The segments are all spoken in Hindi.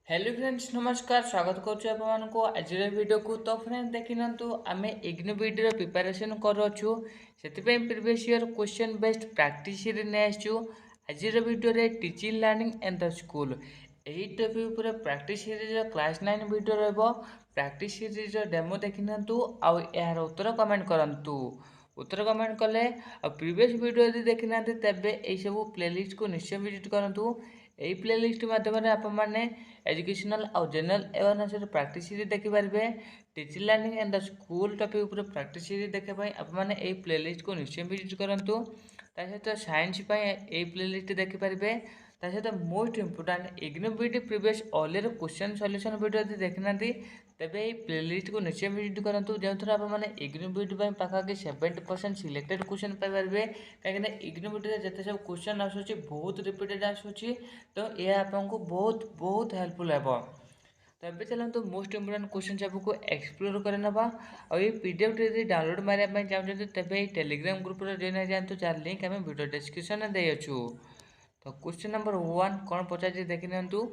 हेलो फ्रेंड्स नमस्कार स्वागत करुछु आपको आज वीडियो को। तो फ्रेंड्स देखि नंतु आमे इग्नो वीडियो प्रिपरेशन करूछु सेतिपे previous year question based practice रे ने आछु। आज वीडियो रे teaching learning and the school एही टॉपिक पूरा प्रैक्टिस सीरीज क्लास 9 वीडियो रहबो। प्रैक्टिस सीरीज डेमो देखि नंतु आ यार उत्तर कमेंट करंतु। उत्तर कमेंट कले आ प्रीवियस वीडियो यदि देखि नांते तबे एई सब प्लेलिस्ट को निश्चय विजिट करंतु। एई प्लेलिस्ट माध्यम आपण माने एजुकेशनल और जनरल अवेयरनेस प्रैक्टिस सीरीज देखि पारबे। Teaching learning and the school topic ऊपर प्रैक्टिस सीरीज देखा पाई आपण माने एई प्लेलिस्ट को निश्चय विजिट करंतु। ता सहित साइंस पाई एई प्लेलिस्ट देखि पारबे। ता सहित most important IGNOU BT previous ऑलर क्वेश्चन सॉल्यूशन वीडियो यदि देखनांती तेबे एई प्लेलिस्ट को निश्चय विजिट करंतु। जेथरा आपण माने इग्नो बीटी पाई पाखा के 70% सिलेक्टेड क्वेश्चन पाई पारबे। काहे इग्नो बीटी रे जते सब क्वेश्चन आसुची बहुत रिपीटेड आसुची, तो ये आपको बहुत बहुत हेल्पफुल है। तो ये चलते मोस्ट इंपोर्टेंट क्वेश्चन आपको एक्सप्लोर करना और ये पीडीएफ यदि डाउनलोड मारे चाहते तेज टेलीग्राम ग्रुप जॉइन हो जातु, जार लिंक आम वीडियो डिस्क्रिप्शन में देचु। तो क्वेश्चन नंबर 1 कौन पचार देखी नियंतु।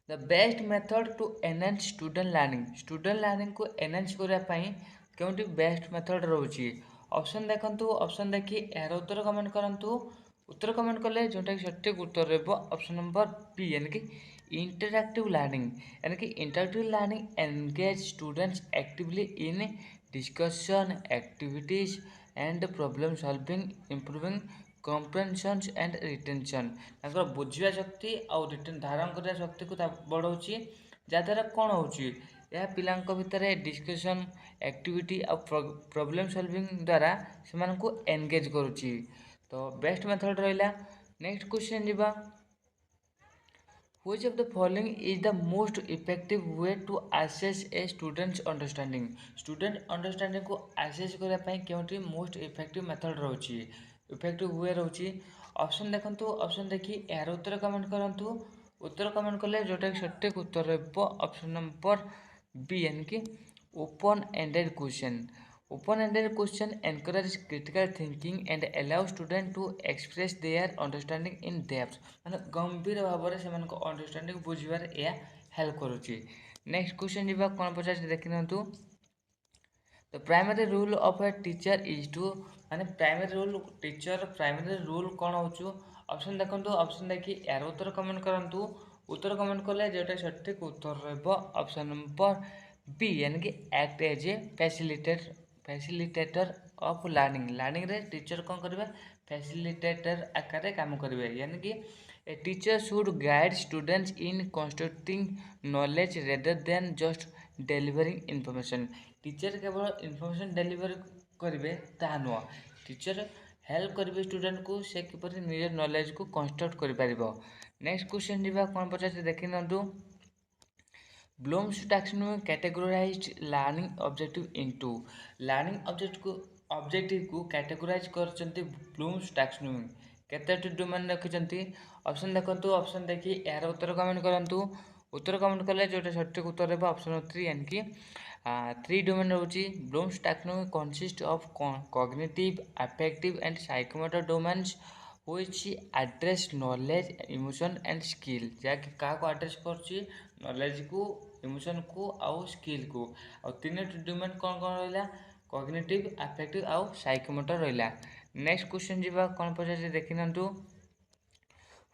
The best method to enhance student learning को एनहांस करने क्योंकि बेस्ट मेथड रोचे। ऑप्शन देखंतु, ऑप्शन देखी यार उत्तर कमेंट करंतु। उत्तर कमेंट कले जोटा कि सठिक उत्तर रहिबो ऑप्शन नंबर बी यानी कि इंटरैक्टिव लर्निंग। यानी कि interactive learning engage students actively in discussion activities and problem solving improving comprehensions and retention. बुझा शक्ति और रिटेन धारण करने शक्ति को बढ़ाऊँगी, जहाँद्वारा कौन होची यह पिलांक भितर डिस्कशन एक्टिविटी और प्रॉब्लम सॉल्विंग द्वारा से को एंगेज करुच्ची। तो बेस्ट मेथड रहा। नेक्स्ट क्वेश्चन जीवा। Which of the following is the most effective way to assess a student's understanding? Student understanding को assess करने क्योंकि मोस्ट इफेक्टिव मेथड रोची इफेक्टिव वे रोची। ऑप्शन देखंतु, ऑप्शन देखी यार उत्तर कमेंट करंतु। उत्तर कमेंट कले जोटा कि सठिक उत्तर रहबो ऑप्शन नंबर बी यानी कि open ended question. Open ended question encourage critical thinking and allow student to express their understanding in depth. माने गंभीर भाव में से अंडरस्टैंडिंग बुझार यह हेल्प करुच्ची। नेक्स्ट क्वेश्चन जीवा कौन पचार देखी नियंतु। The primary role of a teacher is to माने primary role teacher primary role कौन हो। ऑप्शन देखंतु, ऑप्शन देखी यार उत्तर कमेंट करंतु। उत्तर कमेंट कले जोटा सठिक उत्तर रहबो ऑप्शन नंबर बी यानी कि act as a facilitator of learning रे टीचर कौन करेंगे फैसिलिटेटर आकार काम करेंगे। यानी कि a teacher should guide students in constructing knowledge rather than just delivering information. Teacher केवल इनफॉरमेशन डेलीवर करेंगे ता नुह, टीचर हेल्प करेंगे स्टूडेंट को से किपर निज नॉलेज को कंस्ट्रक्ट कर पारिबो। नेक्स्ट क्वेश्चन जीवा कौन पचार देखी नियंतु। Bloom's taxonomy categorized learning objective into learning objective को categorise करचंती blooms taxonomy केतेटी domain रखिचंती। Option देखंतु, ऑप्शन देखी यार उत्तर कमेंट करंतु। उत्तर कमेंट कले जोटा सठिक उत्तर रहबो ऑप्शन 3 यानी कि 3 डोमेन रोची। Bloom's taxonomy consist of cognitive affective and psychomotor domains which address knowledge emotion and skill। जहाँकि क्या आड्रेस कर नॉलेज को इमोशन को आउ स्किल को। आ तीन डोमेन कौन कौन रहा कॉग्निटिव अफेक्टिव आउ साइकोमोटर रहा। नेक्स्ट क्वेश्चन जीवा कौन पचार देखी नियंतु।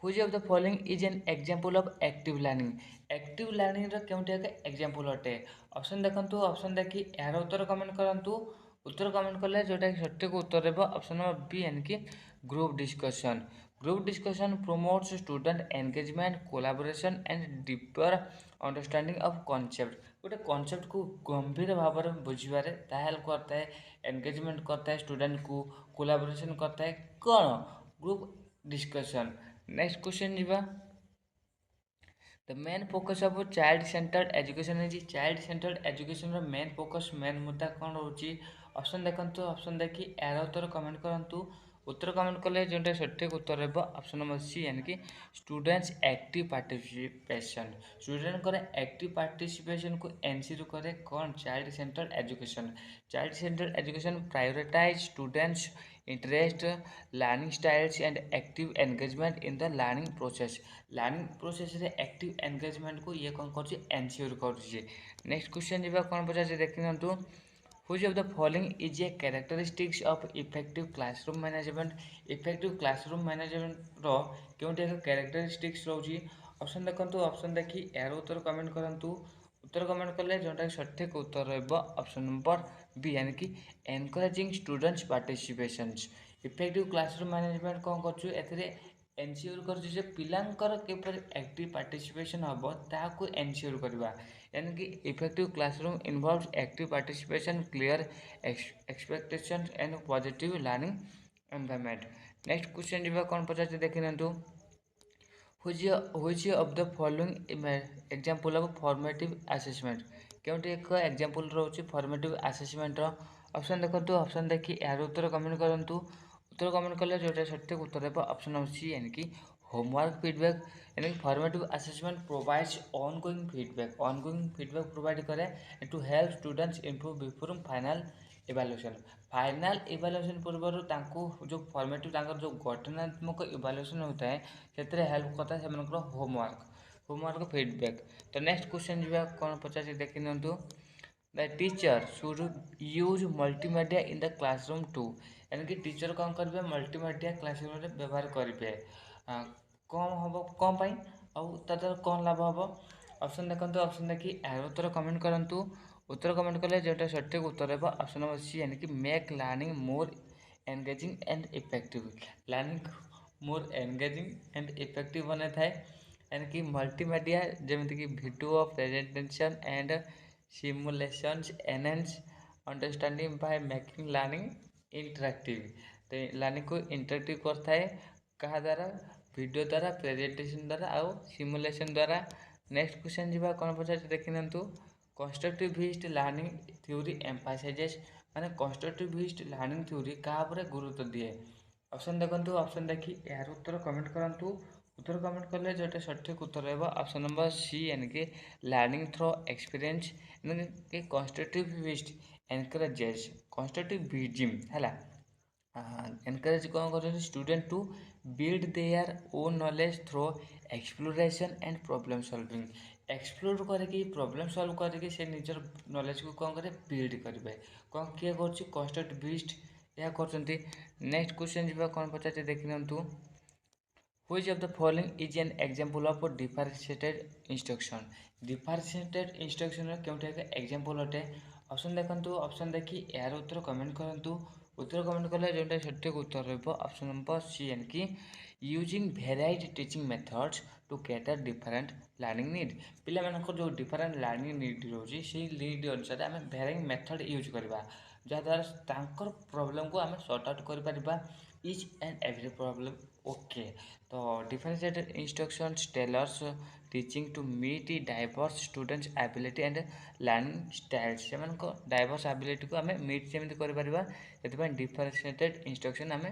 Which of the following is an example of active learning? Active learning Kyonti example अटे। ऑप्शन देखंतु, ऑप्शन देखी यार उत्तर कमेंट करंतु। उत्तर कमेंट कले जोटा कि सठिक उत्तर रहबो ऑप्शन नंबर बी यानी कि group discussion. Group discussion promotes student engagement collaboration and deeper understanding of concept. गोटे कॉन्सेप्ट को गंभीर भाव में बुझारे हेल्प करता है, एंगेजमेंट करता है स्टूडेंट को, कोलाबोरेशन करता है कौन ग्रुप डिस्कशन। नेक्स्ट क्वेश्चन जीवा। The main focus of child centred education है। Child centred education main focus main मुद्दा कौन रोचे। ऑप्शन देखंतु, ऑप्शन देखी यार उत्तर कमेंट करंतु। उत्तर कमेंट कले जोटा सठिक उत्तर रहबो ऑप्शन नंबर सी यानी कि स्टूडेंट्स एक्टिव पार्टिसिपेशन। स्टूडेंट करे एक्टिव पार्टिसिपेशन को एनसीर करे कौन child centred education. Child centred education prioritize students interest, learning styles and active engagement in the learning process. Learning process रे active engagement को ये कौन कर एनश्योर कर। नेक्स्ट क्वेश्चन जी कौन पचार देखिए which of the following is a characteristics of effective classroom management? Effective classroom management रो केउंटे एक characteristics रोची। ऑप्शन देखंतु ऑप्शन देखि यार उत्तर कमेंट करंतु उत्तर कमेंट कले जोटा सठिक उत्तर रहबो ऑप्शन नंबर बी यानी कि encouraging students participations. Effective classroom management कौन करछु एथिरे एनश्योर करछु जे पिलांकर केपर एक्टिव पार्टिसिपेशन हबो ताकू एनश्योर करबा यानी कि effective classroom involves active participation clear expectations and positive learning environment. Next question जी कौन पचार देखि नंतु which of the following example of formative assessment केउंटे एक एग्जांपल रोचे फॉर्मेटिव असेसमेंट रो। ऑप्शन देखंतु ऑप्शन देखि यार उत्तर कमेंट करंतु उत्तर कमेंट कले जोटा सठिक उत्तर है ऑप्शन नंबर सी यानी कि होमवर्क फीडबैक। यानी कि formative assessment provides ongoing feedback provide करे to help students improve before final evaluation. Final evaluation पूर्व जो फॉर्मेटिव जो गठनात्मक इवैल्यूएशन होता है से हेल्प करता है होमवर्क फीडबैक। तो नेक्स्ट क्वेश्चन जी कौन पचार देखि नियंतु the teacher should use multimedia in the classroom to. यानी कि टीचर कौन करेंगे मल्टीमीडिया क्लासरूम में व्यवहार करेंगे कौन हम कौन पाई आउ तार कौन लाभ हम। ऑप्शन देखते ऑप्शन देखिए यार उत्तर कमेंट करंतु उत्तर कमेंट कले जोटा सठिक उत्तर है ऑप्शन नंबर सी यानी कि make learning more engaging and effective. Learning more engaging and effective बने थाए यानी कि मल्टीमीडिया जमीन कि video presentation and simulations enhance understanding by making learning interactive. तो लर्निंग को इंटरेक्टिव करता है क्या द्वारा वीडियो द्वारा प्रेजेंटेशन द्वारा आउ सिमुलेशन द्वारा। नेक्स्ट क्वेश्चन जी कौन पचार देखि नियंतु कंस्ट्रक्टिविस्ट लर्निंग थ्योरी एम्फासाइजेस माने कंस्ट्रक्टिविस्ट लर्निंग थ्योरी क्या गुरुत्व दिए। ऑप्शन देखंतु ऑप्शन देखि यार उत्तर कमेंट करंतु उत्तर कमेंट कले जोटा सठिक उत्तर रहबो ऑप्शन नंबर सी यानी कि लर्निंग थ्रू एक्सपीरियंस। यानी कि कंस्ट्रक्टिविस्ट एनकरेजेस कंस्ट्रक्टिविज्म हैला एनकरेज कौन कर student to build their own knowledge through exploration and problem solving. Explore करके प्रॉब्लम सॉल्व करके से निजर नॉलेज को कौन करे बिल्ड करेंगे कौन किए कंस्ट्रक्टिविस्ट यह करते। नेक्स्ट क्वेश्चन जी कौन पचार देखि नियंतु which of the following is an example of differentiated instruction। differentiated instruction केउटे एग्जांपल अटे। ऑप्शन देखंतु ऑप्शन देखि यार उत्तर कमेंट करंतु उत्तर कमेंट कले जोटा सठिक उत्तर रहबो ऑप्शन नंबर सी यानी कि using varied teaching methods to cater different learning need. पिला मानकर जो डिफरेंट लर्निंग नीड रोची से नीड अनुसार आम वेराइंग मेथड यूज करवा जहाँद्वारा तांकर प्रॉब्लम को आम सॉर्ट आउट कर पारिबा each and every problem okay. तो differentiated instructions tailors teaching to meet diverse students ability and learning styles से डाइवर्स एबिलिटी को आम मीट सेमती कर डिफरेंशिएटेड इंस्ट्रक्शन आम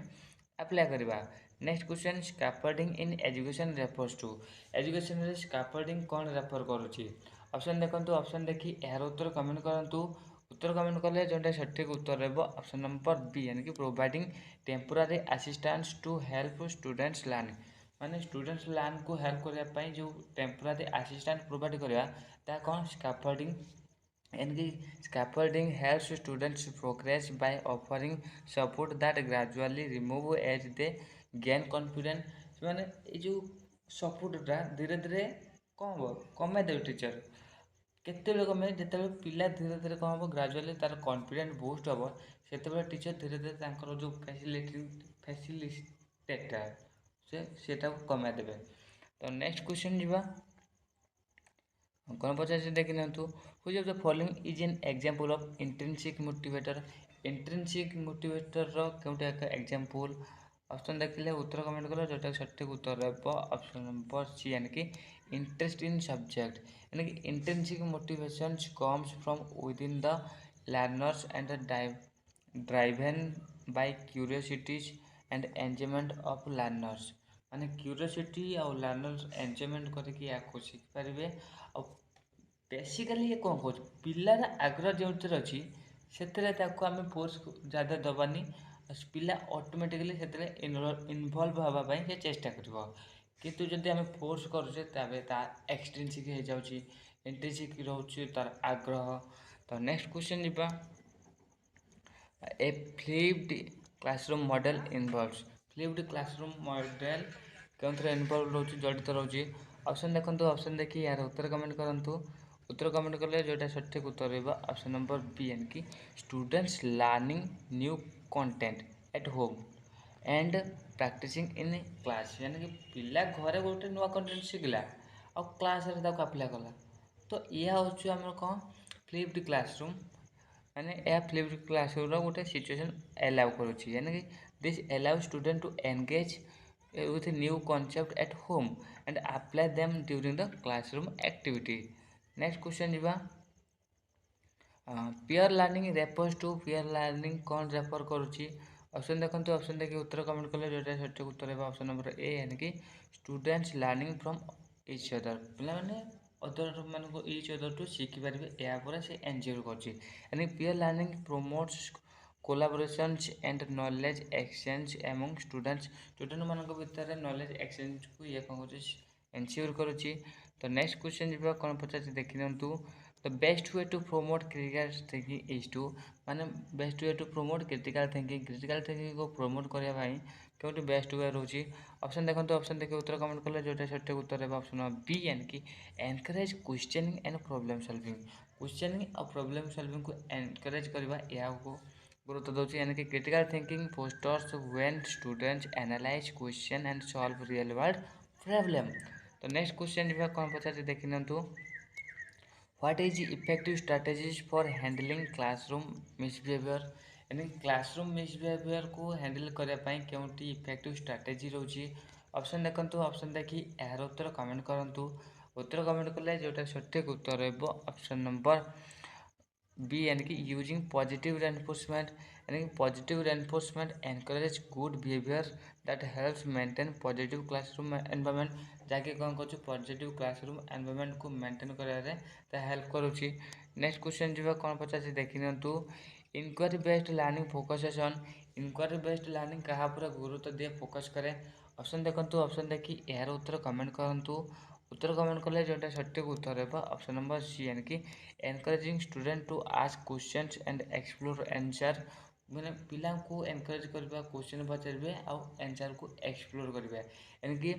अप्लाई करवा। Next question scaffolding in education refers to. Education रे स्कैफोल्डिंग कौन रेफर करुच्ची। ऑप्शन देखंतु ऑप्शन देखि यार उत्तर कमेंट करंतु उत्तर कमेंट कले जोटा सठिक उत्तर रहबो ऑप्शन नंबर बी यानी कि providing temporary assistance to help students learn. माने स्टूडेंट्स लर्न को हेल्प करने जो टेम्पोरारी असिस्टेंस प्रोवाइड करवा कौन स्कैफोल्डिंग। यानी कि scaffolding helps students progress by offering support that gradually remove as they gain confidence. माने जो सपोर्टा धीरे धीरे कौन हम कमे देव टीचर केते कमे जिते पिला धीरे धीरे कौन हम ग्रेजुअली तार कॉन्फिडेंस बूस्ट हम से टीचर धीरे धीरे जो फैसिलिटेटा से कमे देवे। तो नेक्स्ट क्वेश्चन जी कौन पचार देखि नियंतु which of the following is an example of intrinsic motivator. Intrinsic motivator रो केउटा एक एग्जांपल। ऑप्शन देखिले उत्तर कमेंट करो जोटा सठिक उत्तर रहबो ऑप्शन नंबर सी यानी कि इंटरेस्ट इन सब्जेक्ट। यानी कि intrinsic motivations comes from with in the learners and driven by curiosities and enjoyment of learners. माने क्यूरियोसिटी और लर्नर्स एंजॉयमेंट करके या सीखि पारे और बेसिकली ये कौन कौन पिलार आग्रह जो अच्छी से आम फोर्स ज़्यादा दबानी पिला ऑटोमेटिकली से इनवॉल्व हाँवाई से चेष्टा कर किंतु जदि आम फोर्स करुचे एक्सट्रिंसिक हो जाऊँगी इंट्रिंसिक रोचे तार आग्रह। तो नेक्स्ट क्वेश्चन जीवा a flipped classroom model involves flipped classroom model क्यों इनवॉल्व रोचे जड़ित रोचे ऑप्शन देखो ऑप्शन देखिए यार उत्तर कमेंट करूँ उत्तर कमेंट कले जोटा सठिक उत्तर रहा ऑप्शन नंबर बी यानी कि students learning new content at home and practicing in class यानी कि पिला घरे गोटे नुआ कंटेंट शिखला और क्लास रे ताको अप्लाई कला। तो यह हूँ आम कौन फ्लिप्ड क्लासरूम माने यह फ्लिप्ड क्लासरूम गोटे सिचुएशन एलाउ करुच्ची यानी कि this allow student to engage with new concept at home and apply them during the classroom activity. Next question जीवा peer learning refers to peer learning कौन रेफर करुच्ची ऑप्शन देखो ऑप्शन देखिए उत्तर कमेंट कले जोटा सठिक उत्तर है ऑप्शन नंबर ए यानी कि students learning from each other पिला माने अदर मान इच अदर टू शिखिपारे या से एनजॉय कर peer learning promotes collaborations and knowledge exchange among students student मान भितर नॉलेज एक्सचेंज को ये कौन कर एनश्योर करुच्ची। तो नेक्स्ट क्वेश्चन जी कौन पचार देखी दिखाँ the best way to promote critical thinking is to माने best way to promote critical thinking को प्रमोट करने क्योंकि बेस्ट वे रोचे ऑप्शन देखो ऑप्शन देखिए उत्तर कमेंट कले जोटा सठिक उत्तर है ऑप्शन बी यानी कि encourage questioning and problem solving questioning और प्रॉब्लम सॉल्विंग को एनकरेज करवा या गुरुत्व दूसरी यानी कि critical thinking fosters when students analyse question and solve real world problem. तो नेक्स्ट क्वेश्चन जो कौन पचार देखी दिखाँ what is effective strategies for handling classroom misbehaviour यानी क्लासरूम मिसबिहेवियर को हैंडल करने क्योंटी इफेक्टिव स्ट्रैटेजी रोचे ऑप्शन देखो ऑप्शन देखिए यार उत्तर कमेंट करूँ उत्तर कमेंट कले जोटा सठिक उत्तर रहा ऑप्शन नंबर बी यानी कि यूजिंग पॉजिटिव रेनफोर्समेंट यानी कि positive reinforcement encourage good behaviour that helps maintain positive classroom environment जहाँकि कौन कर पॉजिटिव क्लासरूम एनवायरनमेंट को मेंटेन कर हेल्प करुच्ची। नेक्स्ट क्वेश्चन जो कौन पचार देखी दिखाँ inquiry based learning focus on inquiry based learning क्या पूरा गुरुत्व दिए फोकस करे ऑप्शन देखो ऑप्शन देखिए यार उत्तर कमेंट करूँ उत्तर कमेंट कले जोटा सठिक उत्तर है ऑप्शन नंबर सी यानी कि encouraging student to ask questions and explore answer मैंने पिला को एनकरेज करवा क्वेश्चन पचारे आंसर को एक्सप्लोर करेंगे यानी कि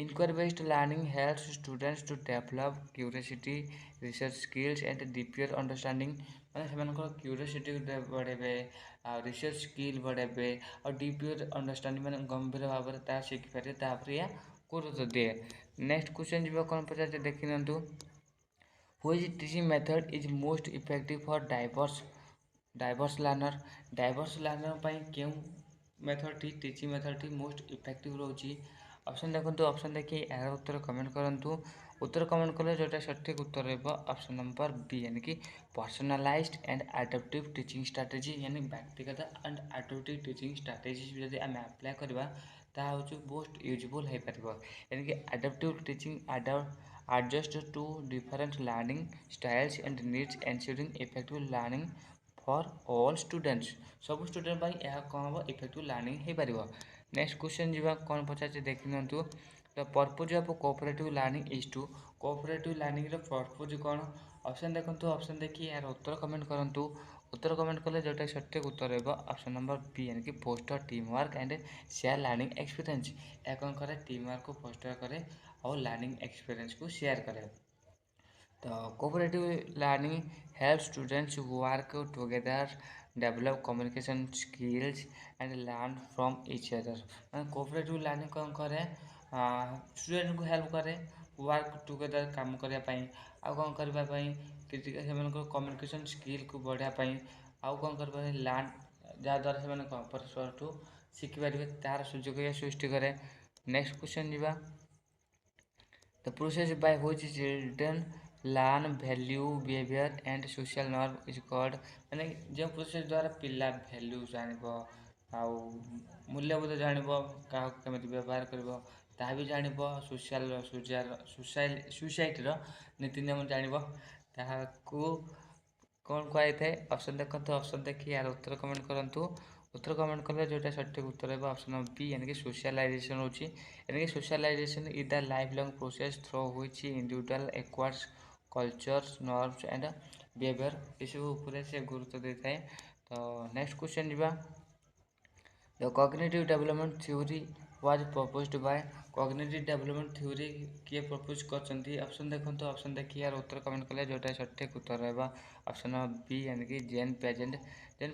inquiry based learning helps students to develop curiosity research skills and deeper understanding मैंने से क्यूरियोसिटी बढ़ेबे रिसर्च स्किल बढ़ेबे और डीपर अंडरस्टैंडिंग मैंने गंभीर भाव में शिखिपारे या गुरुत्व दिए। नेक्स्ट क्वेश्चन जो कौन पचार देखी दिखाँ which teaching method is most effective for diverse learner क्यों method teaching method most effective रोचे ऑप्शन देखो ऑप्शन देखिए यार उत्तर कमेंट करूँ उत्तर कमेंट कले जोटा सठिक उत्तर रहा ऑप्शन नंबर बी यानी कि personalised and adaptive teaching strategy यानी व्यक्तिगत एंड एडाप्टिव टीचिंग स्ट्रैटेजी जब आम अप्लाई करवा ता हूँ मोस्ट यूजफुल हो पार यानी कि adaptive teaching adjust to different learning styles and needs ensuring effective learning for all students सब स्टूडेंट यह कौन हम इफेक्टिव लर्निंग हो पार। नेक्स्ट क्वेश्चन जी कौन पचार देखी दिखाँ the purpose of cooperative learning is to cooperative learning purpose कौन ऑप्शन देखो ऑप्शन देखिए यार उत्तर कमेंट करूँ उत्तर कमेंट कले जोटा सठिक उत्तर रहा ऑप्शन नंबर बी यानी कि foster team work and share learning experience यह कौन करे टीम वर्क को फोस्टर करे और लर्निंग एक्सपीरियंस को शेयर करें। तो cooperative learning help students work together develop communication skills and learn from each other मैं कोऑपरेटिव लर्निंग कौन करे स्टूडेंट को हेल्प करे वर्क टुगेदर काम करने आउ कौन करने कम्युनिकेशन स्किल को बढ़ापी आउ कौन कर लर्न जहाँद्वारा से परस्पर ठू शिखिपारे तार सुजोग सृष्टि करे। नेक्स्ट क्वेश्चन जी the process by which children learn value behavior and social norm is called माने जो प्रोसेस द्वारा पिला वैल्यू जान मूल्यबोध जान क्या व्यवहार कर भी जान सोसाइटीर नीति नियम जान कौन कहुई ऑप्शन देखो ऑप्शन देखिए यार उत्तर कमेंट करूँ उत्तर कमेंट कले जोटा सठिक उत्तर है ऑप्शन नंबर बी यानी कि सोशलाइजेशन होची यानी कि socialisation is the life long process through which individual acquires cultures norms and behaviour इसबू ऊपर से गुरुत्व देता है। तो नेक्स्ट क्वेश्चन जीवा the cognitive development theory was proposed by cognitive development theory किए प्रपोज करछंती ऑप्शन देखंतु ऑप्शन देखि यार उत्तर कमेंट कले जोटा सठिक उत्तर रहबा ऑप्शन नंबर बी यानी कि जेन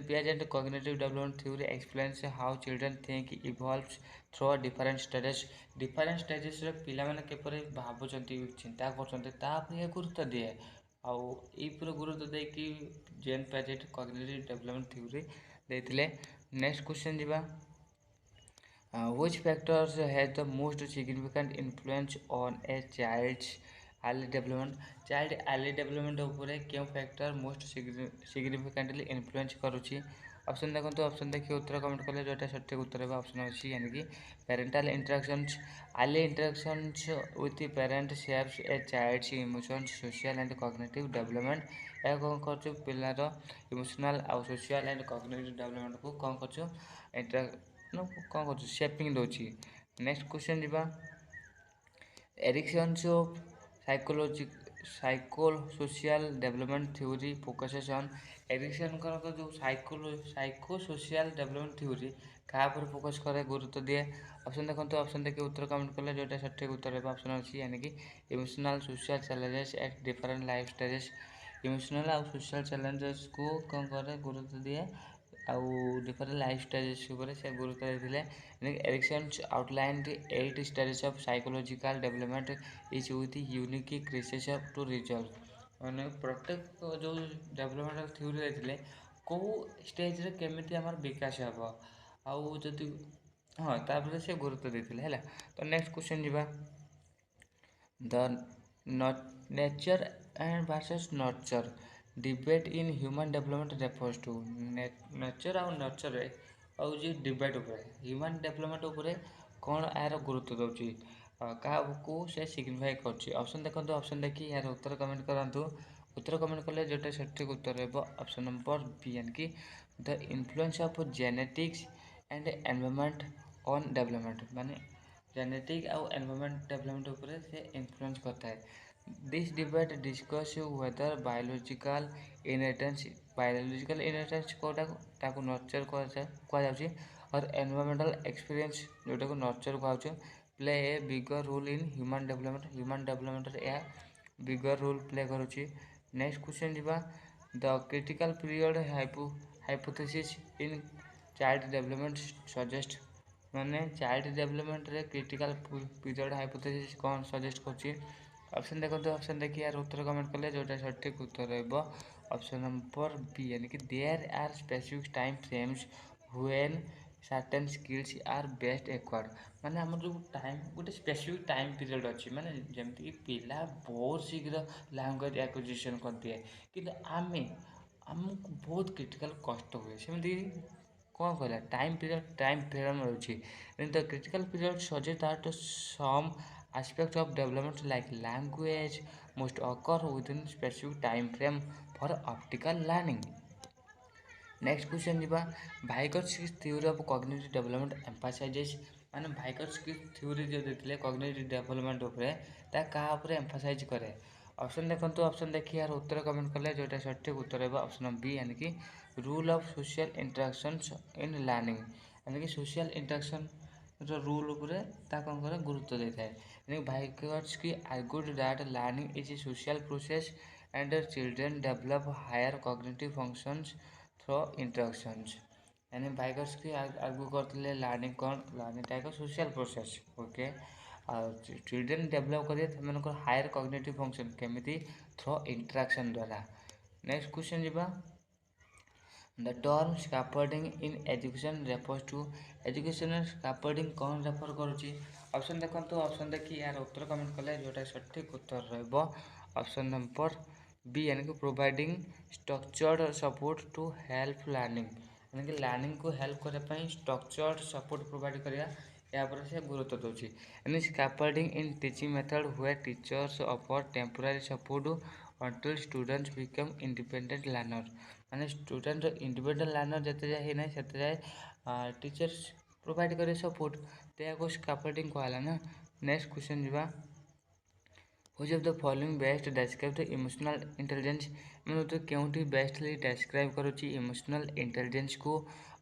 पियाजेंट cognitive development theory explains how children think evolves through different stages रे पिला माने केपरे भाबुचंती चिंता करछंती ता पे गुरुत्व दिए आउ ई पर गुरुत्व दे कि जेन पियाजेंट कॉग्निटिव डेवलपमेंट थ्योरी देथिले। नेक्स्ट क्वेश्चन जीवा which factors has the most significant influence on a child's early development child early development उपरे क्यों फैक्टर मोस्ट सिग्निफिकेंटली इन्फ्लुएंस करुची ऑप्शन देखो ऑप्शन देखिए उत्तर कमेंट कले जोटा सठिक उत्तर है ऑप्शन अच्छी यानी कि parental interactions early interactions with parent shapes a child's emotions social and cognitive development या कौन कर पिलार इमोशनल आउ सोशल एंड कॉग्निटिव डेवलपमेंट को कौन कर कौन कर शेपिंग दूसरी। नेक्स्ट क्वेश्चन जीवा Erikson's of psychology psychosocial development theory focuses on Erikson जो साइकोसोशियल डेवलपमेंट थ्योरी क्या पर फोकस करे गुरुत्व दिए ऑप्शन देखो ऑप्शन देखिए उत्तर कमेंट कले जोटा सठिक उत्तर है ऑप्शन अच्छी यानी कि emotional social challenges at different life stages emotional और सोशल चैलेंजेस को कौन करे गुरुत्व दिए आउ डिफरेंट लाइफ स्टेजेस से गुरुत्व देते Erikson's outlined 8 stages of psychological development is with unique criteria to resolve मैंने प्रत्येक जो डेवलपमेंट थ्योरी देते कौ स्टेज रे केमिति आमर विकास हम आउ जदि हाँ तापर से गुरुत्व देते है। तो नेक्स्ट क्वेश्चन जीवा the nature and versus nurture debate in human development refers to nature आउ नर्चर आउ जी डिबेट उपर ह्यूमन डेवलपमेंट उपर कौन यार गुरुत्व दौर क्या से सिग्निफाई कर ऑप्शन देखो ऑप्शन देखिए यार उत्तर कमेंट करूँ उत्तर कमेंट कले जोटा सठिक उत्तर है ऑप्शन नंबर बी यानी कि the influence of genetics and environment on development माने जेनेटिक आउ एनवायरनमेंट डेवलपमेंट उपर से इन्फ्लुएंस करता है। This debate discuss whether biological inheritance कोटा नर्चर कहुच्छे और एनवायरमेंटल एक्सपीरियंस जोटा को नर्चर कहुच्छे play a bigger role in human development या बिगर रोल प्ले करुच्ची। नेक्स्ट क्वेश्चन जीवा the critical period hypothesis in child development suggest माने चाइल्ड डेवलपमेंट रे क्रिटिकल पीरियड हाइपोथेसिस कौन सजेस्ट कर ऑप्शन देखो ऑप्शन देखिए यार उत्तर कमेंट कले जोटा सठिक उत्तर रहा ऑप्शन नंबर बी यानी कि there are specific time frames when certain skills are best acquired माने आम जो टाइम गोटे स्पेसिफिक टाइम पीरियड अच्छी माने जमती पिला बहुत शीघ्र लैंग्वेज एक्विजिशन कर दिए कि आमको बहुत क्रिटिकल कष्ट हुए सेमती कौन कहला टाइम फ्रेम रोचे the critical period suggest that some aspects of development like language must occur within specific time frame for optical learning. Next question जीवा भाइगर्स थ्योरी ऑफ कॉग्निटिव डेवलपमेंट एम्फासाइजेस माने भाइगर्स थ्योरी जो देते कॉग्निटिव डेवलपमेंट उपरे ता क्या उपरे एम्फासाइज करे ऑप्शन देखो ऑप्शन देखिए यार उत्तर कमेंट कले जोटा सठिक उत्तर है ऑप्शन बी यानी कि rule of social interactions in learning यानी कि सोशल इंटरेक्शन जो रूल उपरे ता कौन करे गुरुत्व देता है यानी Vygotsky argued that learning is a social process and children develop higher cognitive functions through interactions यानी भाइगर्स की आर्गू करते लर्निंग कौन learning type social process okay और चिल्ड्रन डेवलप करेंगे हायर कॉग्निटिव फंक्शन केमिति थ्रू इंटरेक्शन द्वारा। नेक्स्ट क्वेश्चन जीवा the term scaffolding in education refers to education scaffolding कौन रेफर करुच्ची ऑप्शन देखो ऑप्शन देखिए यार उत्तर कमेंट कले जोटा सठिक उत्तर रहा ऑप्शन नंबर बी यानी कि providing structured support to help learning यानी कि लर्निंग को हेल्प करने स्ट्रक्चर्ड सपोर्ट प्रोवाइड करा यहाँ पर से गुरुत्व दूसरी and scaffolding in teaching method हुए teachers offer temporary support until students become independent learner माने स्टूडेंट इंडिपेंडेंट लर्नर जिते जाए ना से जाए टीचर्स प्रोवाइड करे सपोर्ट तो स्कैफोल्डिंग कहला ना। नेक्स्ट क्वेश्चन जीवा Which of the following best describe the emotional intelligence मैं तो क्योंटी बेस्टली डेस्क्राइब करुच्ची इमोशनल इंटेलिजेंस को।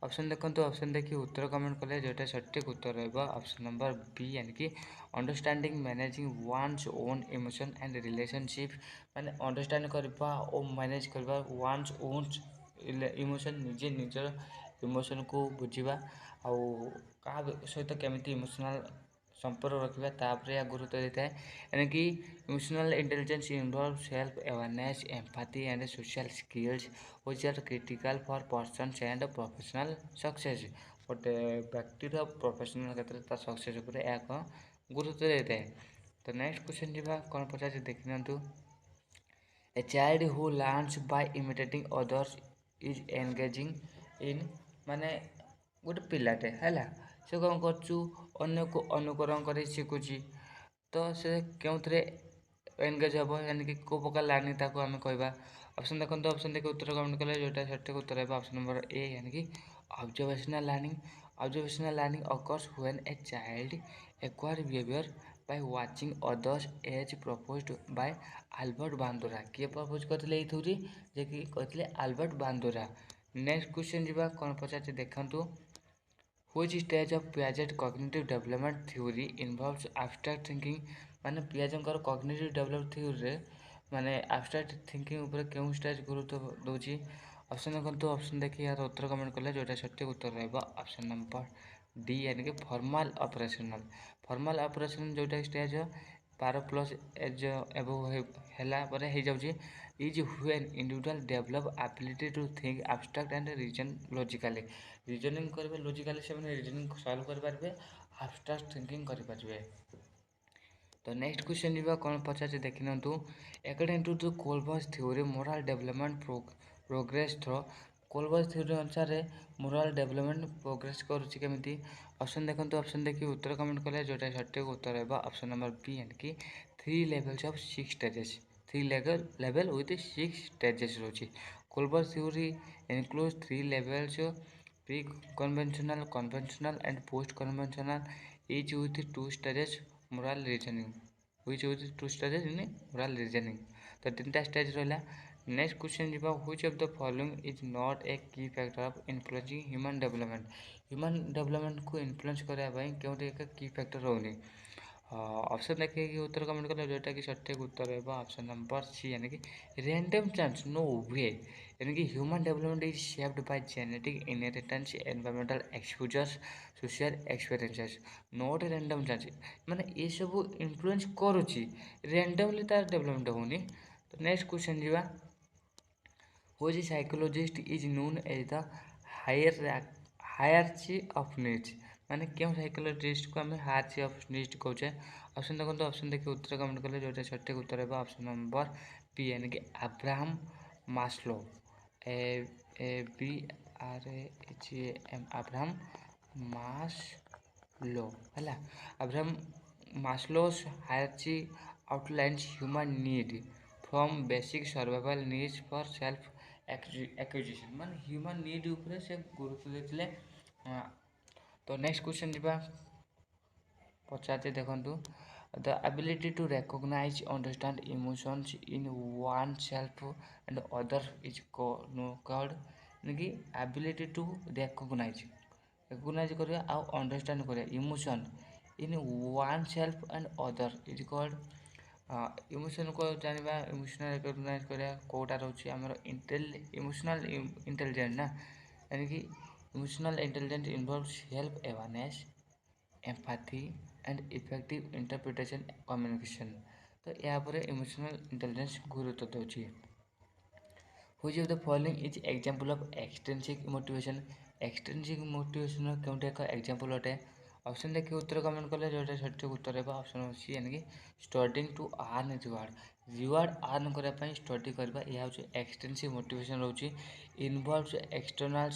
ऑप्शन देखो ऑप्शन देखिए उत्तर कमेंट कले जोटा सठिक उत्तर रहा ऑप्शन नंबर बी यानी कि understanding managing one's own emotion and relationship माने अंडरस्टैंड करबा और मैनेज करबा वन्स ओन इमोशन निजे निजर इमोशन को बुझा आउ क्या सहित केमी इमोशनल संपर्क रखा तापर या गुरुत्व देता है यानी कि emotional intelligence involve self awareness empathy and social skills which are critical for persons and professional success गोटे व्यक्तिर प्रोफेशनल क्षेत्र में सक्सेस उपर एक गुरुत्व देता है। तो नेक्स्ट क्वेश्चन जीवा कौन पचार देखी नियंतु a child who learns by imitating others is engaging in माने गोटे पिलाटे है से कौन कर को अनुकरण कर शिखुची तो से क्यों एनगेज हम यानी कि को प्रकार लर्निंग ताको आम कहवा। ऑप्शन देखो ऑप्शन देखिए उत्तर कमेंट कले जोटा सठिक उत्तर है ऑप्शन नंबर ए यानी कि observational learning. Observational learning occurs when a child acquire behaviour by watching others as proposed by Albert Bandura किए प्रपोज करते ये जे कि कहते आल्बर्ट बांदोरा। नेक्स्ट क्वेश्चन जीवा कौन पचार देखु Which stage of Piaget cognitive development theory involves abstract thinking माने पियाजेंकर cognitive development theory रे माने abstract thinking ऊपर क्यों स्टेज गुरुत्व दूची। ऑप्शन देखो ऑप्शन देखिए यार उत्तर कमेंट कले जोटा सठिक उत्तर रहा ऑप्शन नंबर डी यानी कि फॉर्मल ऑपरेशनल जोटा स्टेज 12+ एज एबव है जाऊँगी is when individual develop ability to think abstract and reason logically reasoning करेंगे लॉजिकली से रीजनिंग सॉल्व करेंगे एब्स्ट्रैक्ट थिंकिंग करेंगे। तो नेक्स्ट क्वेश्चन जीवा कौन पचार देखी नियंतु according to the Kohlberg's theory moral development progress through Kohlberg's theory अनुसार मोरल डेवलपमेंट प्रोग्रेस करुच्ची केमी। ऑप्शन देखो ऑप्शन देखिए उत्तर कमेंट कले जोटा सठिक उत्तर है ऑप्शन नंबर बी यानी कि 3 levels of 6 stages 3 level with 6 stages रोची। Kohlberg's theory includes 3 levels pre conventional conventional and post conventional each with 2 stages moral reasoning which with 2 stages in moral reasoning तो 3टा स्टेज रहा। नेक्स्ट क्वेश्चन जीवा which of the following is not a key factor of influencing human development को इन्फ्लुएंस कराया क्योंकि एक की फैक्टर रोनी। ऑप्शन देखिए कि उत्तर कमेंट करें जोटा कि सठिक उत्तर है ऑप्शन नंबर सी यानी कि रैंडम चांस नो वे यानी कि human development is shaped by genetic inheritance environmental exposures social experiences not random chance माने ये सब इन्फ्लुएंस करुच्ची रैंडमली तार डेवलपमेंट होनी। तो नेक्स्ट क्वेश्चन जीवा which psychologist is known as the hierarchy of needs माने क्यों साइकोलॉजिस्ट को आम हायरार्ची ऑफ नीड्स कहे। ऑप्शन देखो ऑप्शन देखिए उत्तर कमेंट कले जोटा सठिक उत्तर है ऑप्शन नंबर बी यानी कि Abraham Maslow ABRAHAM Abraham Maslow है। Abraham Maslow's hierarchy outlines human need from basic survival needs for self acquisition माने ह्यूमन नीड उपरे से गुरुत्व देते। तो नेक्स्ट क्वेश्चन जीवा पचारे देखु the ability to recognise understand emotions in oneself and other is called यानी कि एबिलिटी टू रिकॉग्नाइज करिया आउ अंडरस्टैंड करिया emotion in oneself and other is called emotion को जाना इमोशनल रिकॉग्नाइज करिया कोटा रोचे आमर इमोशनल इंटेलिजेंस ना यानी कि emotional intelligence involve self awareness empathy and effective interpretation communication. तो यहाँ पर इमोशनल इंटेलिजेंस गुरुत्व दूसरी। Which of the following is example of extrinsic motivation motivation क्योंटे एक एग्जांपल अटे। ऑप्शन देखिए उत्तर कमेंट कले जोटा सठिक उत्तर है ऑप्शन सी यानी कि studying to earn reward earn करने स्टडी करवा यह हूँ एक्सटेंसिव मोटिवेशन रोचे involve external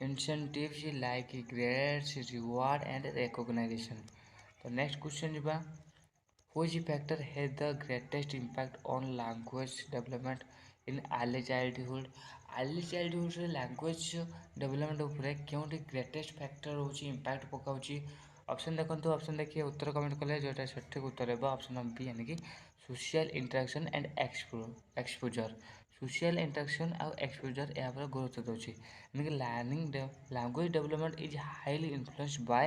incentives like grades, reward and recognition. तो next question ଯିବା, which factor has the greatest impact on language development in early childhood? early childhood ରେ language development ଉପରେ କେଉଁଠି greatest factor ହେଉଛି impact ପକାଉଛି? ଅପସନ୍ ଦେଖନ୍ତୁ, ଅପସନ୍ ଦେଖିଏ ଉତ୍ତର କମେଣ୍ଟ କଲେ ଯେଉଁଟା ସଠିକ୍ ଉତ୍ତର ହେବ ଅପସନ୍ ନମ୍ବର ବି, यानी कि social interaction and exposure. social interaction ଆଉ exposure ଏହା ଉପରେ ଗୁରୁତ୍ୱ ଦେଉଛି, यानी कि language development is highly influenced by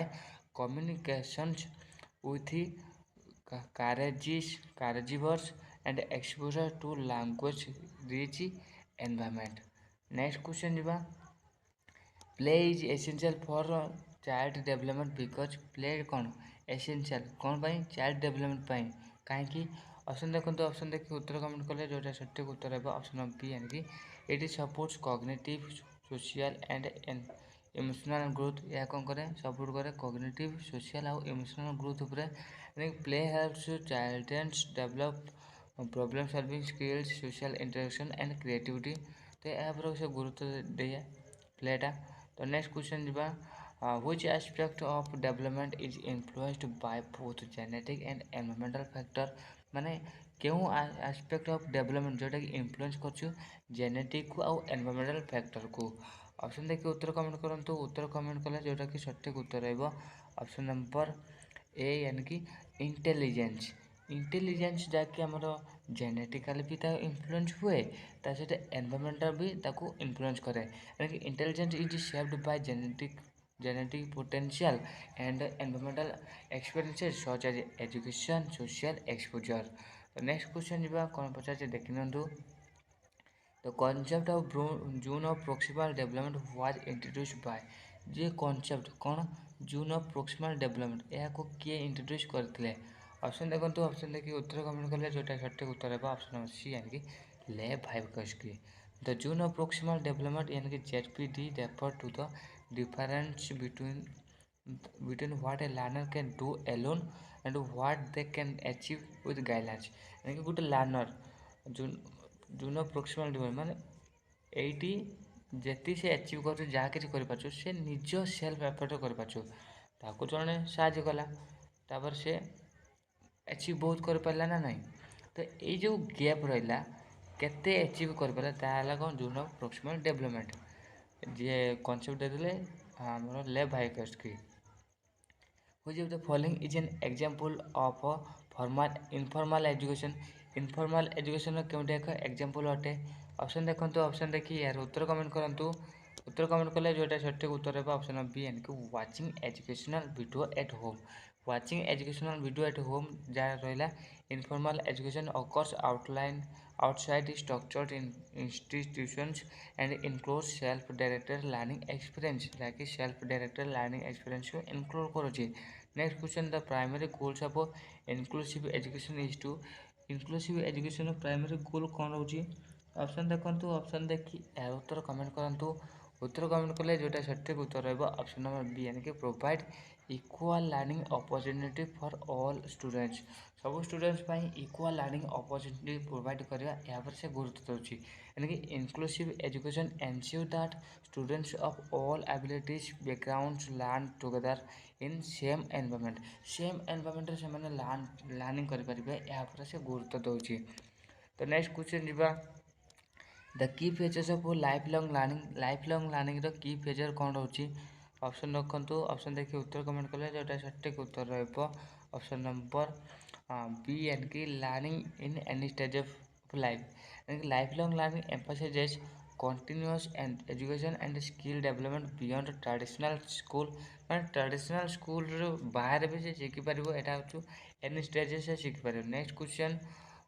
communications with caregivers and exposure to language rich environment. Next question ଯିବା, play is essential for child development because play କ'ଣ essential କ'ଣ ପାଇଁ? child development ପାଇଁ। କାହିଁକି? ଅପସନ୍ ଦେଖନ୍ତୁ, ଅପସନ୍ ଦେଖି ଉତ୍ତର କମେଣ୍ଟ କଲେ ଯେଉଁଟା ସଠିକ୍ ଉତ୍ତର ହେବ ଅପସନ୍ ନମ୍ବର ବି, यानी कि it supports cognitive, social and emotional growth। ଏହା କ'ଣ କରେ? ସପୋର୍ଟ କରେ cognitive, social ଆଉ emotional growth ଉପରେ। play helps children develop problem solving skills, social interaction and creativity। तो ଏହା ଉପରେ ସେ ଗୁରୁତ୍ୱ ଦିଏ ପ୍ଲେଟା। तो नेक्स्ट क्वेश्चन ଯିବା, which aspect of development is influenced by both genetic and environmental factor? ମାନେ କେଉଁ aspect of development जोटा कि इन्फ्लुएंस करछु जेनेटिक को आउ एनवायरमेंटल फैक्टर को? ऑप्शन देखिए उत्तर कमेंट करंतु, उत्तर कमेंट कले जोटा कि सठिक उत्तर रहइबो ऑप्शन नंबर ए, यानी कि इंटेलिजेंस। इंटेलिजेंस जाकि हमर जेनेटिकली भी ता इन्फ्लुएंस हुए, ता सहित एनवायरमेंटल भी ताको इन्फ्लुएंस करे, यानी कि intelligence is shaped bye genetic potential and environmental experiences such as education, social exposure. तो नेक्स्ट क्वेश्चन ଯିବା, କ'ଣ ପଚାରିছে ଦେଖିନିଅନ୍ତୁ। The concept of June of proximal development was introduced by, J concept କ'ଣ जून ऑफ proximal development ଏହାକୁ କିଏ इंट्रोड्यूस करथिले? ऑप्शन देखंतु, ऑप्शन देखि उत्तर कमेंट कले जोटा सठिक उत्तर है ऑप्शन नंबर सी, यानी कि Lev Vygotsky. The zone of proximal development, यानी कि ZPD, refer to the difference between what a learner can do alone and what they can achieve with guidelines। यानी कि गोटे learner June of proximal development माने एटी जेति से अचीव कर जहाँ कि कर से निज सेल्फ एफर्ट कर जड़े साहय कला, तापर से अचीव बहुत कर पारा ना नहीं। तो ये जो गैप रहा केते अचीव कर पारा ताला कौन जून of proximal development J concept देते आम लेव-वाइटकस्की। which of the following is an example of a formal informal education? Informal education केउंटे एक एग्जांपल अटे? ऑप्शन देखंतु, ऑप्शन देखि यार उत्तर कमेंट करंतु, उत्तर कमेंट कले जोटा सठिक उत्तर है ऑप्शन नंबर बी, यानी कि watching educational video at home. Watching educational video at home जहाँ रहा informal education occurs outside structured institutions and includes self directed learning experience, जहाँकि सेल्फ डायरेक्टेड लर्निंग एक्सपीरियंस को इंक्लूड करुचे। Next question, the primary goals of inclusive education is to, inclusive education primary goal कौन रोचे? ऑप्शन देखंतु, ऑप्शन देखि यार उत्तर कमेंट करंतु, उत्तर कमेंट कले जोटा सठिक उत्तर रहइबो ऑप्शन नंबर बी, यानी कि provide equal learning opportunity for all students. सब स्टूडेंट्स पाई इक्वल लर्निंग अपॉर्चुनिटी प्रोवाइड करवा यहाँ पर से गुरुत्व देउछि, यानी कि inclusive education ensure that students of all abilities backgrounds learn together in same environment. Same environment से मैंने लर्निंग करें यहाँ पर से गुरुत्व देउछि। तो नेक्स्ट क्वेश्चन जीवा, the key features of life long learning. Life long learning रो की फीचर कौन रोची? ऑप्शन रखंतु, ऑप्शन देखि उत्तर कमेंट कले जोटा सठिक उत्तर रहइबो ऑप्शन नंबर बी, यानी कि learning in any stage of life. यानी कि life long learning emphasises continuous and education and skill development beyond traditional school. मैंने ट्रेडिशनल स्कूल बाहर भी से शिखि पार, यहाँ हूँ एनी स्टेज से शिखि पार। Next question,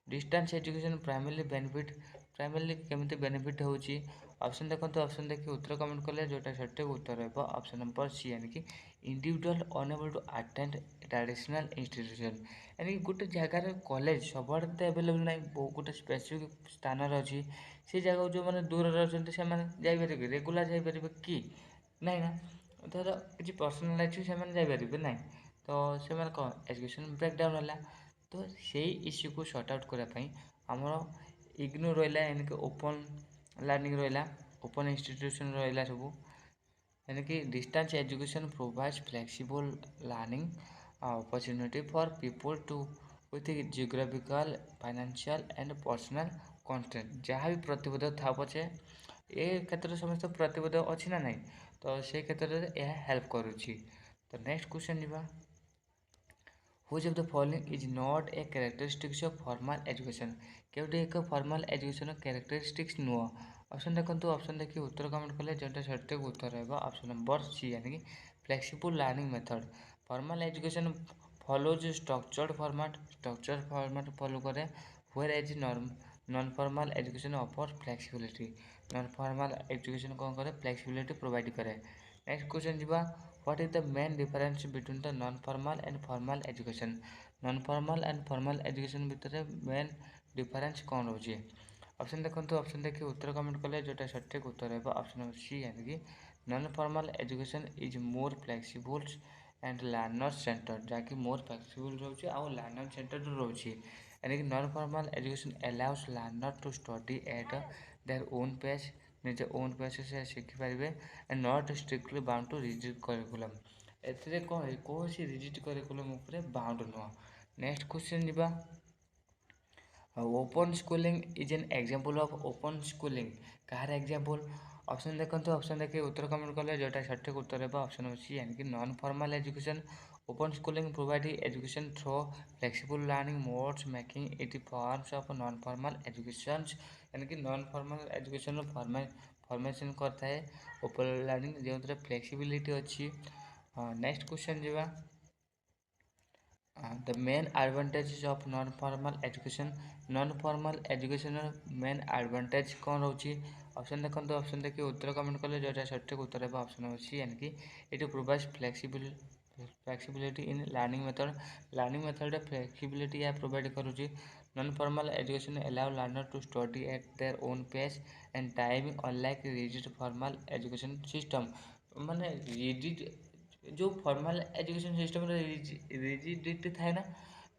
distance education primarily benefit, primarily केमिति बेनिफिट होची? ऑप्शन देखंतु, ऑप्शन देखि उत्तर कमेंट कले जोटा सठिक उत्तर रहइबो ऑप्शन नंबर सी, यानी कि individual enable to attend traditional institution. यानी कि गोटे जगार कॉलेज सब तो अवेलेबल ना, गोटे स्पेसिफिक स्थान अच्छी से जगह जो मैंने दूर रही से रेगुलर जापर कि ना ना, धर किसी पर्सनाल अच्छी से जापर ना, तो से कौन एजुकेशन ब्रेकडाउन है। तो से इश्यू को सॉर्ट आउट करने आमर इग्नू रहा, यानी कि ओपन लर्निंग रहा, ओपन इंस्टीट्यूशन रहा सब। यानी कि distance education provides flexible learning opportunity for people to with geographical financial and personal constraint जहाँ भी प्रतिबद्ध था पछे ए क्षेत्र समस्त प्रतिबद्ध अच्छी ना नहीं तो से क्षेत्र में यह हेल्प करुच्ची। तो नेक्स्ट क्वेश्चन जीवा Which of the following is not a characteristics of formal education? Kevate एक फॉर्मल एजुकेशन कैरेक्टरिस्टिक्स नुह। ऑप्शन देखो ऑप्शन देखिए उत्तर कमेंट कले जोटा सठिक उत्तर रहा ऑप्शन नंबर सी यानी कि flexible learning method. Formal education follows structured format follow करे whereas non formal education offer flexibility. Non formal education कौन करे फ्लेक्सिबिलिटी प्रोवाइड करे। नेक्स्ट क्वेश्चन जीवा What is the main difference between the non-formal and formal education? Non-formal and formal education भितर main difference कौन रोचे? ऑप्शन देखो ऑप्शन देखिए उत्तर कमेंट कले जोटा सठिक उत्तर है ऑप्शन सी यानी कि non formal education is more flexible and learner centre जहाँकि मोर फ्लेक्सिबल रोचे आउ लर्नर सेंटर रोचे यानी कि non formal education allows learner to study at their own pace निजे ओन पेस से शिखिपारे and not strictly bound to rigid curriculum एथिरे कौन कौन रिजिड करिकुलम उपरे बाउंड नुह। नेक्स्ट क्वेश्चन जीवा open schooling is an example of open schooling कहार एग्जांपल। ऑप्शन देखो ऑप्शन देखिए उत्तर कमेंट कले जोटा सठिक उत्तर है ऑप्शन अच्छी यानी कि non formal education open schooling provide education through flexible learning modes making it forms of non formal education यानी कि नॉन फॉर्मल एजुकेशन फॉर्मेशन करता है ओपन लर्निंग जो फ्लेक्सिबिलिटी अच्छी। नेक्स्ट क्वेश्चन जीवा the main advantages of non formal education main advantage कौन रोची। ऑप्शन देखो ऑप्शन देखिए उत्तर कमेंट कले जोटा सठिक उत्तर है ऑप्शन अच्छी यानी कि it provides flexibility in learning method flexibility या प्रोवाइड करुच्ची। Non formal education allow learner to study at their own pace and timing unlike rigid formal education system माने रिजिड जो फॉर्मल एजुकेशन सिस्टम रिजिडिटी थाए ना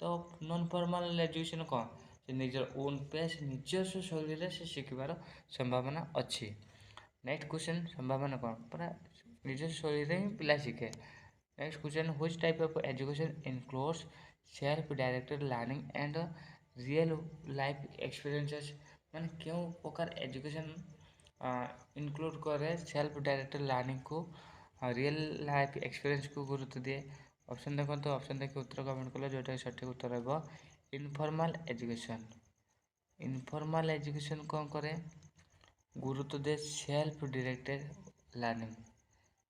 तो नॉन फॉर्मल एजुकेशन कौन से निजर ओन पेस निजस्व शैली से शिखिबार संभावना अच्छी। नेक्स्ट क्वेश्चन संभावना कौन पूरा निजस्व शैली ही पिला शिखे। Next question which type of education includes self directed learning and real life experiences माने क्यों प्रकार एजुकेशन इनक्लूड करे सेल्फ डायरेक्टेड लर्निंग को रियल लाइफ एक्सपीरियंस को गुरुत्व दिए। ऑप्शन देखो ऑप्शन देखिए उत्तर कमेंट कले जोटा सठिक उत्तर है इनफॉर्मल एजुकेशन कौन करे गुरुत्व दे self directed learning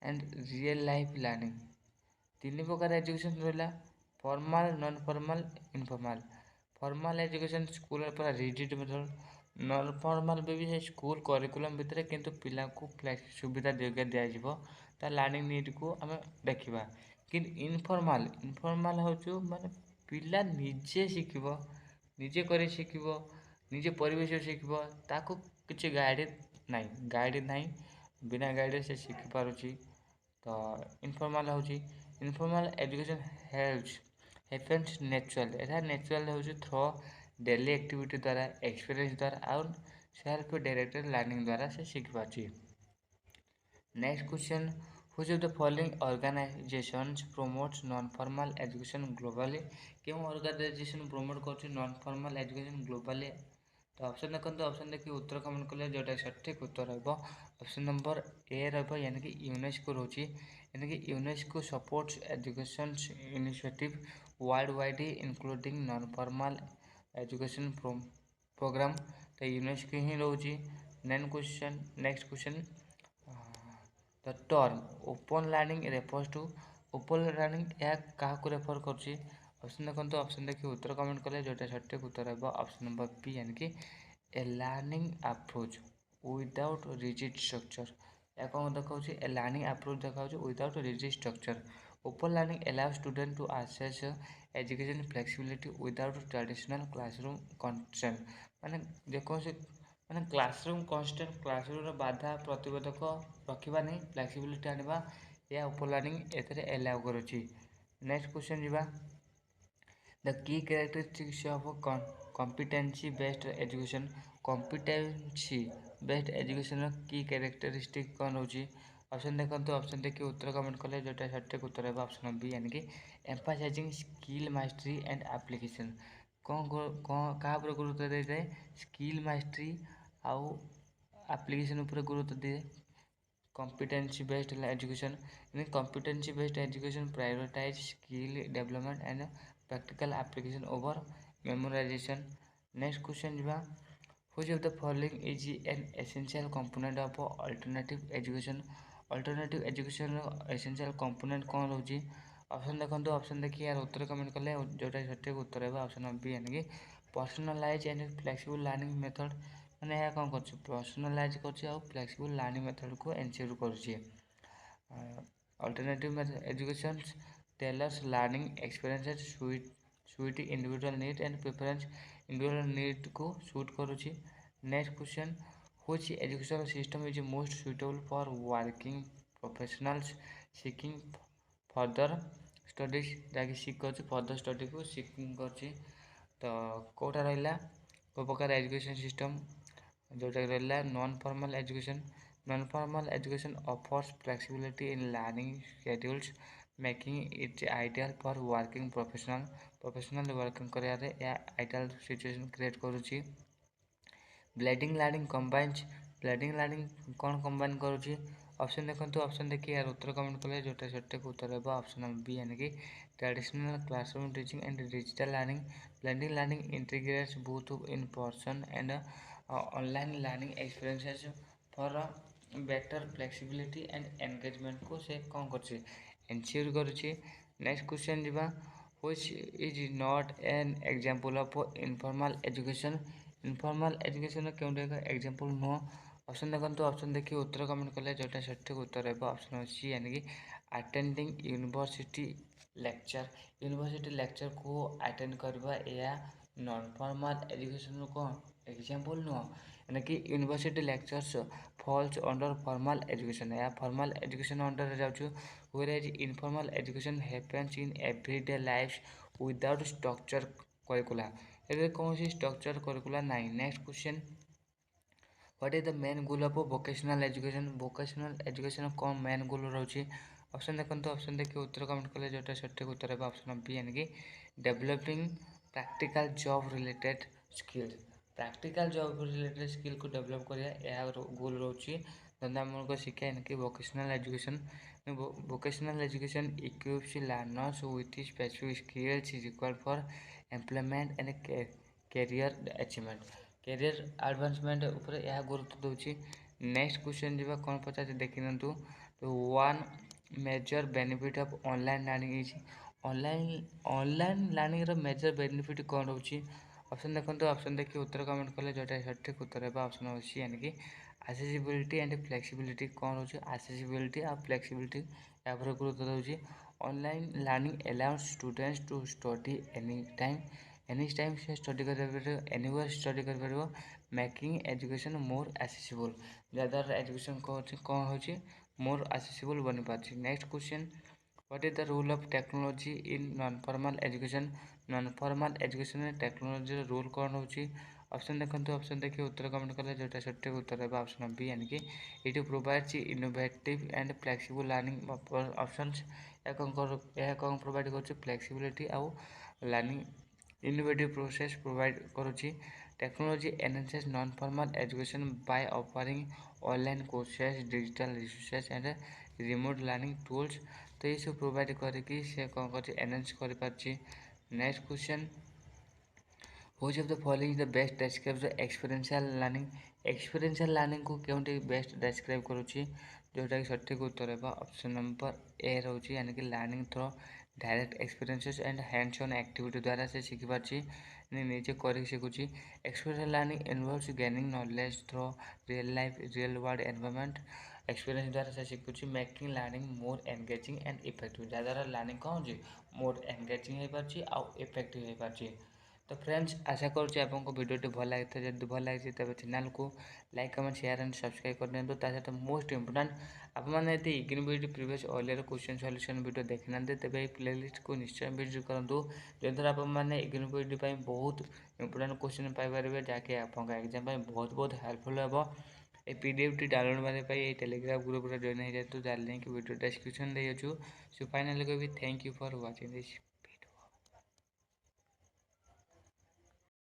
and real life learning तीन प्रकार एजुकेशन रहा formal non formal informal. Formal education school पूरा रिजिड मेथड नॉन फॉर्मल भी स्कूल करिकुलम भितर किंतु पिला को फ्लेक्स सुविधा दिया ता लर्निंग नीड को आम देखा कि इनफॉर्मल हो माने पिला निजे शिखब निजे कर शिखब निजे परिवेश शिखब ताको किसी गाइड ना बिना गाइड से शिखि पारुची। तो इनफॉर्मल एजुकेशन हेल्प्स नेचुरल एटा नेचुरल हो थ्रो डेली एक्टिविटी द्वारा एक्सपीरियंस द्वारा आउट सेल्फ डायरेक्टेड लर्निंग द्वारा से शिखि पार्टी। Next question which of the following organizations promotes non formal education globally क्यों ऑर्गेनाइजेशन प्रोमोट कर नॉन फॉर्मल एजुकेशन ग्लोबली। तो ऑप्शन देखो ऑप्शन देखिए उत्तर कमेंट कले जोटा सठिक उत्तर रहा ऑप्शन नंबर ए रहा यानी कि यूनेस्को रोची यानी कि UNESCO supports education initiative world wide including non formal education program तो यूनेस्को ही रोची। Next question the term open learning refers to open learning या क्या रेफर कर ऑप्शन देखो ऑप्शन देखिए उत्तर कमेंट कले जोटा सठिक उत्तर है ऑप्शन नंबर बी यानी कि a learning approach without rigid structure या कौन देखा ए लर्निंग अप्रोच देखा without rigid structure. Open learning allow student to access education flexibility without traditional classroom constraint माने जेकोसी माने क्लासरूम कंस्ट्रेंट क्लासरूम बाधा प्रतिबंधक रखा नहीं फ्लेक्सिबिलिटी आने या ओपन लर्निंग एथे अलाउ करुच्ची। नेक्स्ट क्वेश्चन जीवा द की characteristics of competency based education की कैरेक्टरिस्टिक कौन रोची। ऑप्शन देखो ऑप्शन देखिए उत्तर कमेंट कले जोटा सठिक उत्तर है ऑप्शन बी यानी कि एम्फासाइजिंग स्किल मास्टरी एंड एप्लिकेशन कौन कौन क्या गुरुत्व दे जाए स्किल मास्टरी आउ एप्लिकेशन उपर गुरुत्व दिए competency based education in competency based education prioritize skill development and practical application over memorization. Next question jiba which of the following is an essential component of alternative education essential component कौन रोची ऑप्शन देखो ऑप्शन देखिए यार उत्तर कमेंट कले जोटा सठिक उत्तर है ऑप्शन बी यानी कि personalize and flexible learning method मैंने यह कौन कर पर्सनालाइज कर फ्लेक्सिबल लर्निंग मेथड को एनश्योर कर alternative education tailors learning experiences suit individual need and preference individual need को सूट करुच्ची. Next question which educational system is most suitable for working professionals seeking further studies जहाँकि सिक कर फर्दर स्टडी को सिकिंग कर तो कौटा रहा को प्रकार एजुकेशन सिस्टम जोटा रहा non formal education offers flexibility in learning schedules making it ideal for working professional working करारे या आइडियल सिचुएशन क्रिएट करुच्ची. ब्लेडिंग लर्निंग कौन कंबाइन करुच्ची ऑप्शन देखो ऑप्शन देखिए यार उत्तर कमेंट कले जोटा सठिक उत्तर है ऑप्शन बी यानी कि traditional classroom teaching and digital learning. Blending learning integrates both in person and online learning experiences for better flexibility and engagement को से कौन कर एनश्योर करुच्ची. नेक्स्ट क्वेश्चन जीवा which is not an example of informal education informal education क्यों एग्जाम्पल नुह ऑप्शन देखो ऑप्शन देखिए उत्तर कमेंट कले जोटा सठिक उत्तर है ऑप्शन सी यानी कि अटेंडिंग यूनिवर्सिटी लेक्चर को अटेंड करवा या नॉन फॉर्मल एजुकेशन को एग्जाम्पल नुह यानी कि university lectures falls under formal education या फॉर्मल एजुकेशन अंडर जाऊँ whereas informal education happens in everyday life without structure curricula ये कौन सी स्ट्रक्चर करिकुला नहीं. Next question what is the main goal of vocational education कौन मेन गोल रोचे ऑप्शन देखो ऑप्शन देखिए उत्तर कमेंट कले जोटा सठिक उत्तर है ऑप्शन बी यानी कि developing practical job related skill को डेवलप करा गोल रोचे धंदामूलक शिक्षा यानी कि vocational education equips learners with specific skills required for employment and career achievement career advancement उपर यह गुरुत्व दूसरी. नेक्स्ट क्वेश्चन जी कौन पचार देखी तो one major benefit of online learning is online learning major benefit कौन रोचे ऑप्शन देखो ऑप्शन देखिए उत्तर कमेंट कले जोटा सठिक उत्तर है ऑप्शन अच्छी यानी कि आसेसिबिलिटी एंड फ्लेक्सिबिलिटी कौन रोचे आसेसिबिलिटी और फ्लेक्सिबिलिटी या गुरुत्व दूसरी. Online learning allows students to study any time से स्टडी कर एनीवेयर स्टडी कर मेकिंग एजुकेशन मोर एसेसिबल जहाँद्वारा एजुकेशन कौन हो मोर एसेसिबल बनी पार्टी. Next question what is the role of technology in non formal education में टेक्नोलॉजी रोल कौन होची ऑप्शन देखो ऑप्शन देखिए उत्तर कमेंट कले जोटा सठिक उत्तर है ऑप्शन बी यानी कि it provides innovative and flexible learning option यह कौन प्रोवाइड कर फ्लेक्सिबिलिटी आउ लर्निंग इनोवेटिव प्रोसेस प्रोवाइड करुच्ची. Technology enhances non formal education by offering online courses digital resources and remote learning tools तो ये सब प्रोवाइड करके से कौन कर एनहांस कर party. Next question which of the following the best describe the experiential learning को क्यों बेस्ट डिस्क्राइब करुच्ची जोटा कि सठिक उत्तर है ऑप्शन नंबर ए रोचे यानी कि learning through direct experiences and hands on activity द्वारा से शिखी पार्टी निजे कर शिखुची. Experiential learning involves gaining knowledge through real world environment experience द्वारा से शिखुची making learning more engaging and effective जहाँद्वारा लर्निंग कौन हो मोर एंगेजिंग हो पार्टी आउ इफेक्टिव हो पार्टी. तो फ्रेंड्स आशा करुँच आपको भिडियो भल लगी जब भल लगी तेज चैनल को like comment share and subscribe कर दिखाँ सहित मोस्ट इंपोर्टाट आपने IGNOU video previous earlier question solution video देखी ना तेज ये प्लेलिस्ट को निश्चय विजिट करूँ जद्वारा आपने इग्नू वीडियो बहुत इंपोर्टाट क्वेश्चन पाइपर जहाँकि आप एग्जाम बहुत बहुत हेल्पफुल हे. ए पीडीएफ टी डाउनलोड मारे पाई टेलीग्राम ग्रुप रे जॉइन हो जातु, तार लिंक वीडियो डिस्क्रिप्शन दे अछु। सो फाइनली कहबी thank you for watching this.